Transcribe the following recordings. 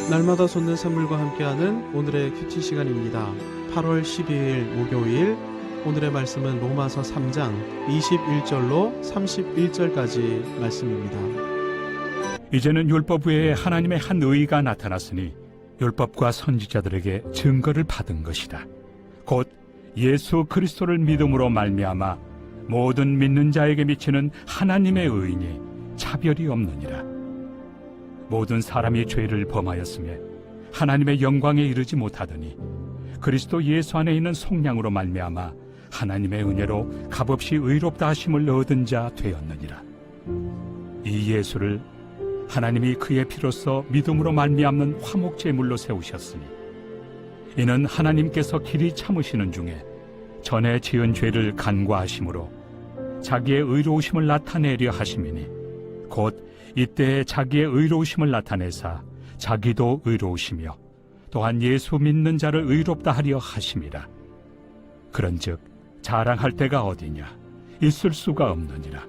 날마다 솟는 샘물과 함께하는 오늘의 큐티 시간입니다. 8월 12일 목요일, 오늘의 말씀은 로마서 3장 21절로 31절까지 말씀입니다. 이제는 율법 외에 하나님의 한 의가 나타났으니 율법과 선지자들에게 증거를 받은 것이다. 곧 예수 그리스도를 믿음으로 말미암아 모든 믿는 자에게 미치는 하나님의 의인이 차별이 없느니라. 모든 사람이 죄를 범하였으며 하나님의 영광에 이르지 못하더니 그리스도 예수 안에 있는 속량으로 말미암아 하나님의 은혜로 값없이 의롭다 하심을 얻은 자 되었느니라. 이 예수를 하나님이 그의 피로써 믿음으로 말미암는 화목제물로 세우셨으니 이는 하나님께서 길이 참으시는 중에 전에 지은 죄를 간과하심으로 자기의 의로우심을 나타내려 하심이니 곧 이때에 자기의 의로우심을 나타내사 자기도 의로우시며 또한 예수 믿는 자를 의롭다 하려 하심이라. 그런즉 자랑할 데가 어디냐? 있을 수가 없느니라.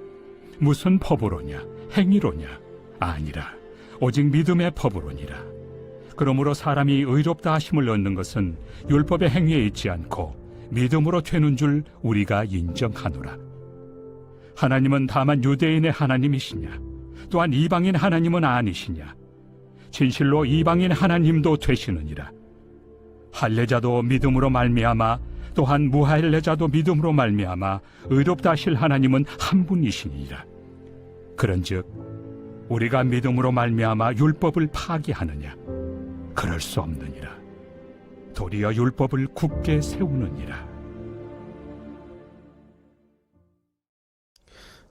무슨 법으로냐? 행위로냐? 아니라 오직 믿음의 법으로니라. 그러므로 사람이 의롭다 하심을 얻는 것은 율법의 행위에 있지 않고 믿음으로 되는 줄 우리가 인정하노라. 하나님은 다만 유대인의 하나님이시냐? 또한 이방인 하나님은 아니시냐? 진실로 이방인 하나님도 되시느니라. 할례자도 믿음으로 말미암아 또한 무할례자도 믿음으로 말미암아 의롭다 하실 하나님은 한 분이시니라. 그런즉 우리가 믿음으로 말미암아 율법을 파기하느냐? 그럴 수 없느니라. 도리어 율법을 굳게 세우느니라.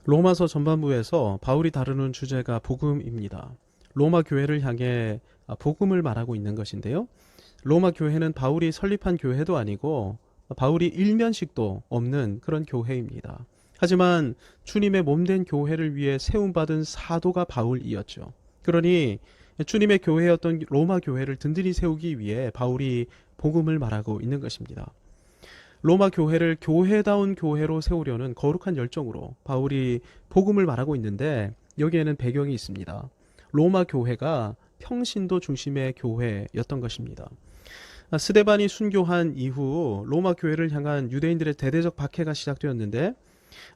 로마서 전반부에서 바울이 다루는 주제가 복음입니다. 로마 교회를 향해 복음을 말하고 있는 것인데요. 로마 교회는 바울이 설립한 교회도 아니고 바울이 일면식도 없는 그런 교회입니다. 하지만 주님의 몸된 교회를 위해 세움받은 사도가 바울이었죠. 그러니 주님의 교회였던 로마 교회를 든든히 세우기 위해 바울이 복음을 말하고 있는 것입니다. 로마 교회를 교회다운 교회로 세우려는 거룩한 열정으로 바울이 복음을 말하고 있는데 여기에는 배경이 있습니다. 로마 교회가 평신도 중심의 교회였던 것입니다. 스데반이 순교한 이후 로마 교회를 향한 유대인들의 대대적 박해가 시작되었는데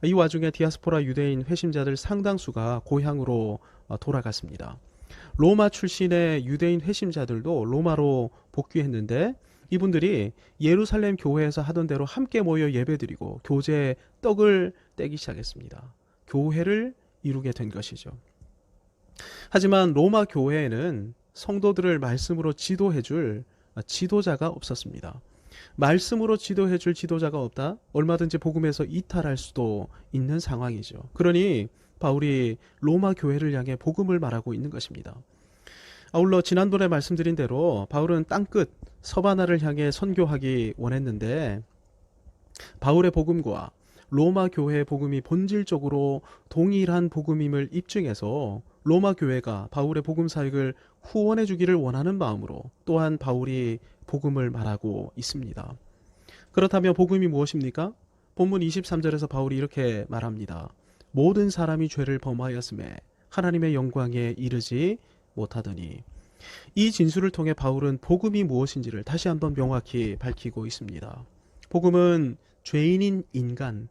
이 와중에 디아스포라 유대인 회심자들 상당수가 고향으로 돌아갔습니다. 로마 출신의 유대인 회심자들도 로마로 복귀했는데 이분들이 예루살렘 교회에서 하던 대로 함께 모여 예배드리고 교제에 떡을 떼기 시작했습니다. 교회를 이루게 된 것이죠. 하지만 로마 교회에는 성도들을 말씀으로 지도해줄 지도자가 없었습니다. 말씀으로 지도해줄 지도자가 없다? 얼마든지 복음에서 이탈할 수도 있는 상황이죠. 그러니 바울이 로마 교회를 향해 복음을 말하고 있는 것입니다. 아울러 지난번에 말씀드린 대로 바울은 땅끝 서바나를 향해 선교하기 원했는데 바울의 복음과 로마 교회의 복음이 본질적으로 동일한 복음임을 입증해서 로마 교회가 바울의 복음 사역을 후원해 주기를 원하는 마음으로 또한 바울이 복음을 말하고 있습니다. 그렇다면 복음이 무엇입니까? 본문 23절에서 바울이 이렇게 말합니다. 모든 사람이 죄를 범하였음에 하나님의 영광에 이르지 못하더니. 이 진술을 통해 바울은 복음이 무엇인지를 다시 한번 명확히 밝히고 있습니다. 복음은 죄인인 인간,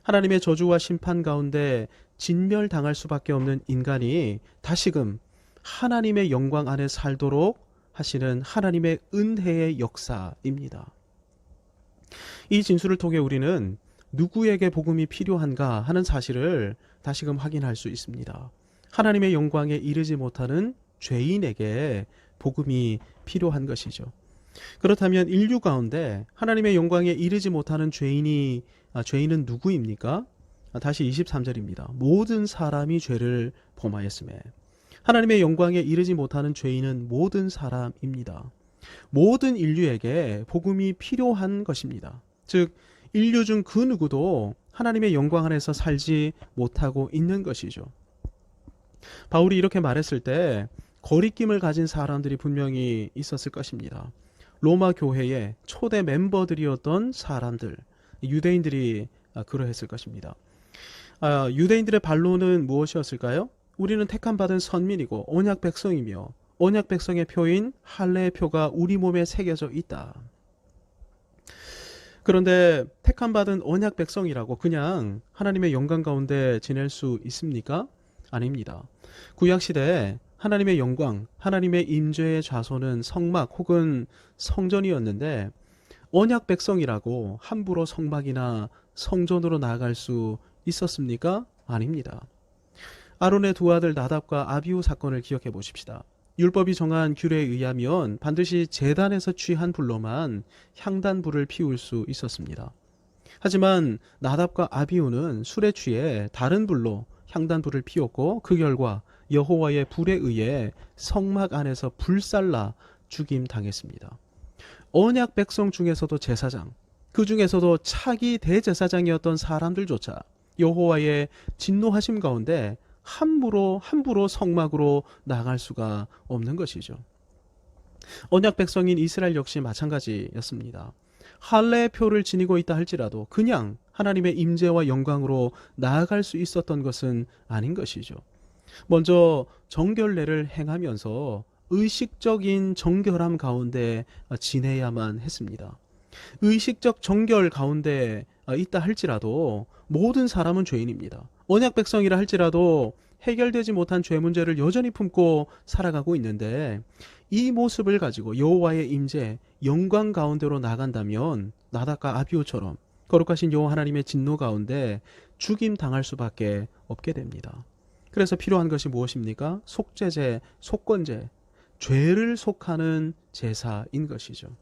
하나님의 저주와 심판 가운데 진멸당할 수밖에 없는 인간이 다시금 하나님의 영광 안에 살도록 하시는 하나님의 은혜의 역사입니다. 이 진술을 통해 우리는 누구에게 복음이 필요한가 하는 사실을 다시금 확인할 수 있습니다. 하나님의 영광에 이르지 못하는 죄인에게 복음이 필요한 것이죠. 그렇다면 인류 가운데 하나님의 영광에 이르지 못하는 죄인은 누구입니까? 다시 23절입니다. 모든 사람이 죄를 범하였음에. 하나님의 영광에 이르지 못하는 죄인은 모든 사람입니다. 모든 인류에게 복음이 필요한 것입니다. 즉 인류 중 그 누구도 하나님의 영광 안에서 살지 못하고 있는 것이죠. 바울이 이렇게 말했을 때 거리낌을 가진 사람들이 분명히 있었을 것입니다. 로마 교회의 초대 멤버들이었던 사람들, 유대인들이 그러했을 것입니다. 유대인들의 반론은 무엇이었을까요? 우리는 택함 받은 선민이고 언약 백성이며 언약 백성의 표인 할례의 표가 우리 몸에 새겨져 있다. 그런데 택함 받은 언약 백성이라고 그냥 하나님의 영광 가운데 지낼 수 있습니까? 아닙니다. 구약 시대에 하나님의 영광, 하나님의 임재의 좌소는 성막 혹은 성전이었는데 언약 백성이라고 함부로 성막이나 성전으로 나아갈 수 있었습니까? 아닙니다. 아론의 두 아들 나답과 아비후 사건을 기억해 보십시다. 율법이 정한 규례에 의하면 반드시 제단에서 취한 불로만 향단불을 피울 수 있었습니다. 하지만 나답과 아비후는 술에 취해 다른 불로 향단불을 피웠고 그 결과 여호와의 불에 의해 성막 안에서 불살라 죽임 당했습니다. 언약 백성 중에서도 제사장, 그 중에서도 차기 대제사장이었던 사람들조차 여호와의 진노하심 가운데 함부로 성막으로 나갈 수가 없는 것이죠. 언약 백성인 이스라엘 역시 마찬가지였습니다. 할례의 표를 지니고 있다 할지라도 그냥 하나님의 임재와 영광으로 나아갈 수 있었던 것은 아닌 것이죠. 먼저 정결례를 행하면서 의식적인 정결함 가운데 지내야만 했습니다. 의식적 정결 가운데 있다 할지라도 모든 사람은 죄인입니다. 언약 백성이라 할지라도 해결되지 못한 죄 문제를 여전히 품고 살아가고 있는데 이 모습을 가지고 여호와의 임재, 영광 가운데로 나간다면 나답과 아비후처럼 거룩하신 여호와 하나님의 진노 가운데 죽임 당할 수밖에 없게 됩니다. 그래서 필요한 것이 무엇입니까? 속죄제, 속건제, 죄를 속하는 제사인 것이죠.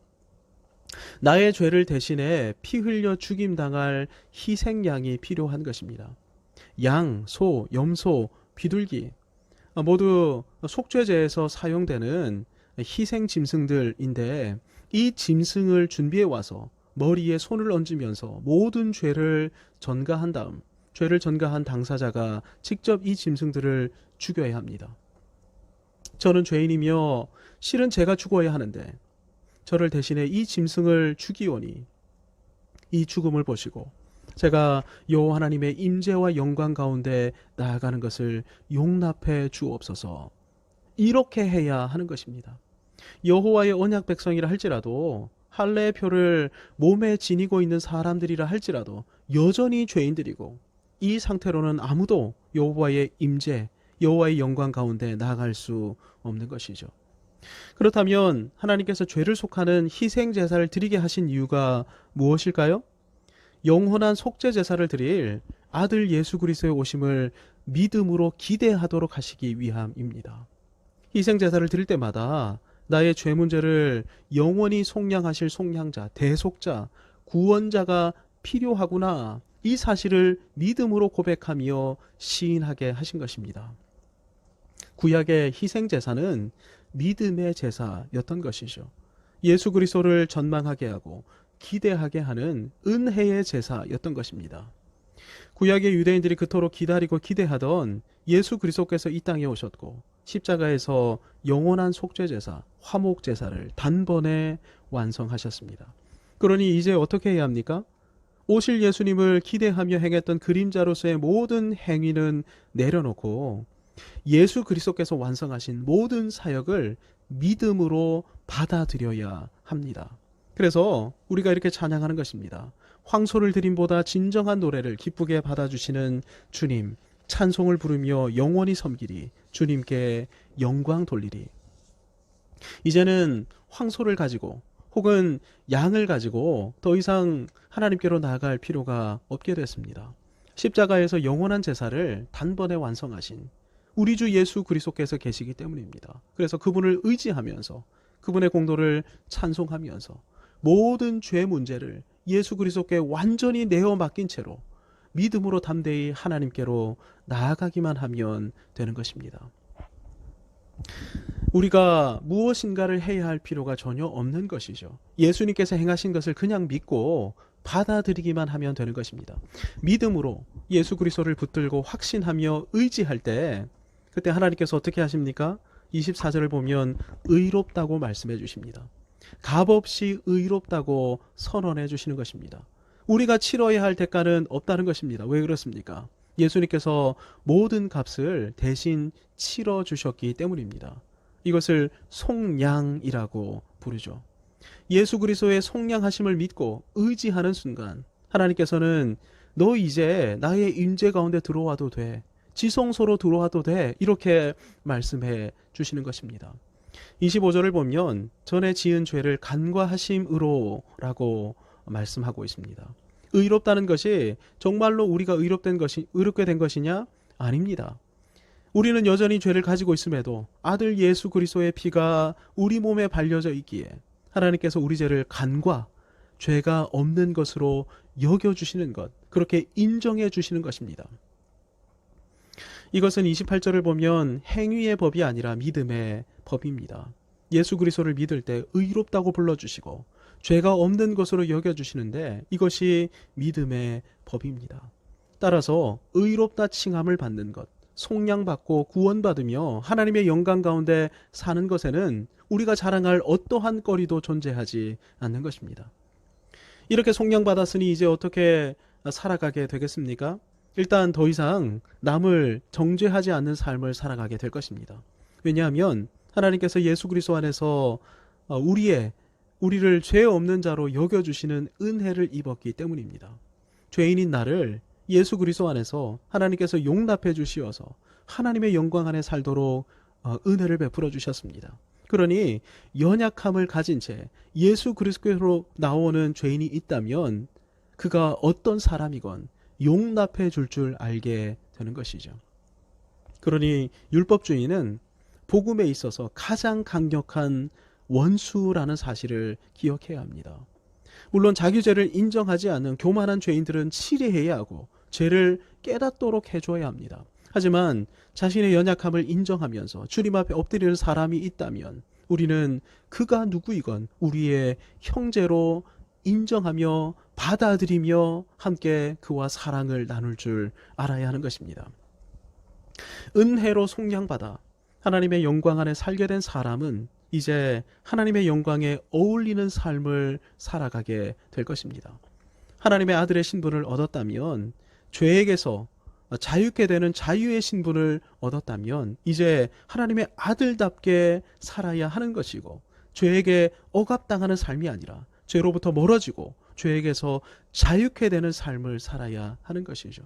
나의 죄를 대신해 피 흘려 죽임 당할 희생양이 필요한 것입니다. 양, 소, 염소, 비둘기 모두 속죄제에서 사용되는 희생 짐승들인데 이 짐승을 준비해 와서 머리에 손을 얹으면서 모든 죄를 전가한 다음 죄를 전가한 당사자가 직접 이 짐승들을 죽여야 합니다. 저는 죄인이며 실은 제가 죽어야 하는데 저를 대신해 이 짐승을 죽이오니 이 죽음을 보시고 제가 여호와 하나님의 임재와 영광 가운데 나아가는 것을 용납해 주옵소서. 이렇게 해야 하는 것입니다. 여호와의 언약 백성이라 할지라도 할례의 표를 몸에 지니고 있는 사람들이라 할지라도 여전히 죄인들이고 이 상태로는 아무도 여호와의 임재, 여호와의 영광 가운데 나아갈 수 없는 것이죠. 그렇다면 하나님께서 죄를 속하는 희생 제사를 드리게 하신 이유가 무엇일까요? 영원한 속죄 제사를 드릴 아들 예수 그리스도의 오심을 믿음으로 기대하도록 하시기 위함입니다. 희생 제사를 드릴 때마다 나의 죄 문제를 영원히 속량하실 속량자, 대속자, 구원자가 필요하구나. 이 사실을 믿음으로 고백하며 시인하게 하신 것입니다. 구약의 희생 제사는 믿음의 제사였던 것이죠. 예수 그리스도를 전망하게 하고 기대하게 하는 은혜의 제사였던 것입니다. 구약의 유대인들이 그토록 기다리고 기대하던 예수 그리스도께서 이 땅에 오셨고 십자가에서 영원한 속죄 제사, 화목 제사를 단번에 완성하셨습니다. 그러니 이제 어떻게 해야 합니까? 오실 예수님을 기대하며 행했던 그림자로서의 모든 행위는 내려놓고 예수 그리스도께서 완성하신 모든 사역을 믿음으로 받아들여야 합니다. 그래서 우리가 이렇게 찬양하는 것입니다. 황소를 드림보다 진정한 노래를 기쁘게 받아주시는 주님, 찬송을 부르며 영원히 섬기리, 주님께 영광 돌리리. 이제는 황소를 가지고 혹은 양을 가지고 더 이상 하나님께로 나아갈 필요가 없게 됐습니다. 십자가에서 영원한 제사를 단번에 완성하신 우리 주 예수 그리스도께서 계시기 때문입니다. 그래서 그분을 의지하면서 그분의 공로를 찬송하면서 모든 죄 문제를 예수 그리스도께 완전히 내어 맡긴 채로 믿음으로 담대히 하나님께로 나아가기만 하면 되는 것입니다. 우리가 무엇인가를 해야 할 필요가 전혀 없는 것이죠. 예수님께서 행하신 것을 그냥 믿고 받아들이기만 하면 되는 것입니다. 믿음으로 예수 그리스도를 붙들고 확신하며 의지할 때 그때 하나님께서 어떻게 하십니까? 24절을 보면 의롭다고 말씀해 주십니다. 값없이 의롭다고 선언해 주시는 것입니다. 우리가 치러야 할 대가는 없다는 것입니다. 왜 그렇습니까? 예수님께서 모든 값을 대신 치러 주셨기 때문입니다. 이것을 속량이라고 부르죠. 예수 그리스도의 속량하심을 믿고 의지하는 순간 하나님께서는 너 이제 나의 임재 가운데 들어와도 돼. 지성소로 들어와도 돼. 이렇게 말씀해 주시는 것입니다. 25절을 보면 전에 지은 죄를 간과하심으로 라고 말씀하고 있습니다. 의롭다는 것이 정말로 우리가 의롭게 된 것이냐? 아닙니다. 우리는 여전히 죄를 가지고 있음에도 아들 예수 그리스도의 피가 우리 몸에 발려져 있기에 하나님께서 우리 죄를 죄가 없는 것으로 여겨주시는 것, 그렇게 인정해 주시는 것입니다. 이것은 28절을 보면 행위의 법이 아니라 믿음의 법입니다. 예수 그리스도를 믿을 때 의롭다고 불러주시고 죄가 없는 것으로 여겨주시는데 이것이 믿음의 법입니다. 따라서 의롭다 칭함을 받는 것, 속량받고 구원받으며 하나님의 영광 가운데 사는 것에는 우리가 자랑할 어떠한 거리도 존재하지 않는 것입니다. 이렇게 속량받았으니 이제 어떻게 살아가게 되겠습니까? 일단 더 이상 남을 정죄하지 않는 삶을 살아가게 될 것입니다. 왜냐하면 하나님께서 예수 그리스도 안에서 우리를 죄 없는 자로 여겨주시는 은혜를 입었기 때문입니다. 죄인인 나를 예수 그리스도 안에서 하나님께서 용납해 주시어서 하나님의 영광 안에 살도록 은혜를 베풀어 주셨습니다. 그러니 연약함을 가진 채 예수 그리스도로 나오는 죄인이 있다면 그가 어떤 사람이건 용납해 줄 알게 되는 것이죠. 그러니 율법주의는 복음에 있어서 가장 강력한 원수라는 사실을 기억해야 합니다. 물론 자기 죄를 인정하지 않는 교만한 죄인들은 치리해야 하고 죄를 깨닫도록 해줘야 합니다. 하지만 자신의 연약함을 인정하면서 주님 앞에 엎드리는 사람이 있다면 우리는 그가 누구이건 우리의 형제로 인정하며 받아들이며 함께 그와 사랑을 나눌 줄 알아야 하는 것입니다. 은혜로 속량받아 하나님의 영광 안에 살게 된 사람은 이제 하나님의 영광에 어울리는 삶을 살아가게 될 것입니다. 하나님의 아들의 신분을 얻었다면, 죄에게서 자유케 되는 자유의 신분을 얻었다면 이제 하나님의 아들답게 살아야 하는 것이고, 죄에게 억압당하는 삶이 아니라 죄로부터 멀어지고 죄에게서 자유케 되는 삶을 살아야 하는 것이죠.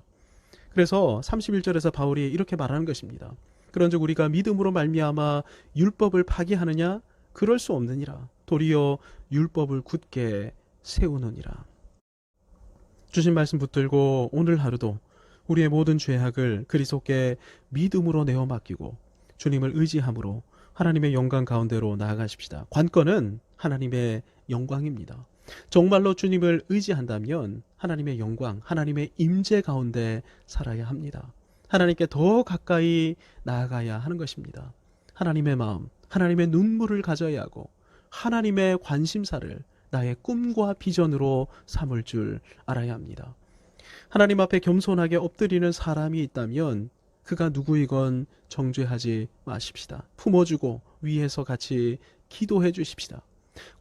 그래서 31절에서 바울이 이렇게 말하는 것입니다. 그런즉 우리가 믿음으로 말미암아 율법을 파기하느냐? 그럴 수 없느니라. 도리어 율법을 굳게 세우느니라. 주신 말씀 붙들고 오늘 하루도 우리의 모든 죄악을 그리스도께 믿음으로 내어 맡기고 주님을 의지함으로 하나님의 영광 가운데로 나아가십시다. 관건은 하나님의 영광입니다. 정말로 주님을 의지한다면 하나님의 영광, 하나님의 임재 가운데 살아야 합니다. 하나님께 더 가까이 나아가야 하는 것입니다. 하나님의 마음, 하나님의 눈물을 가져야 하고 하나님의 관심사를 나의 꿈과 비전으로 삼을 줄 알아야 합니다. 하나님 앞에 겸손하게 엎드리는 사람이 있다면 그가 누구이건 정죄하지 마십시다. 품어주고 위에서 같이 기도해 주십시다.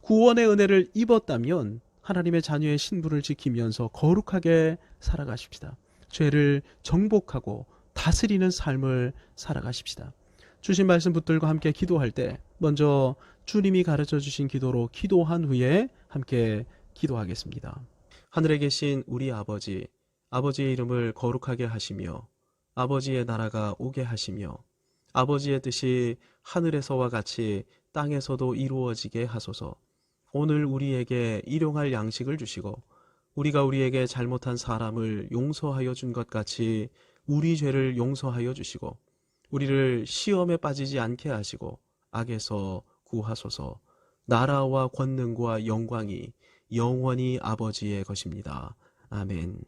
구원의 은혜를 입었다면 하나님의 자녀의 신분을 지키면서 거룩하게 살아가십시다. 죄를 정복하고 다스리는 삶을 살아가십시다. 주신 말씀 붙들고 함께 기도할 때 먼저 주님이 가르쳐 주신 기도로 기도한 후에 함께 기도하겠습니다. 하늘에 계신 우리 아버지, 아버지의 이름을 거룩하게 하시며 아버지의 나라가 오게 하시며 아버지의 뜻이 하늘에서와 같이 땅에서도 이루어지게 하소서. 오늘 우리에게 일용할 양식을 주시고 우리가 우리에게 잘못한 사람을 용서하여 준 것 같이 우리 죄를 용서하여 주시고 우리를 시험에 빠지지 않게 하시고 악에서 구하소서. 나라와 권능과 영광이 영원히 아버지의 것입니다. 아멘.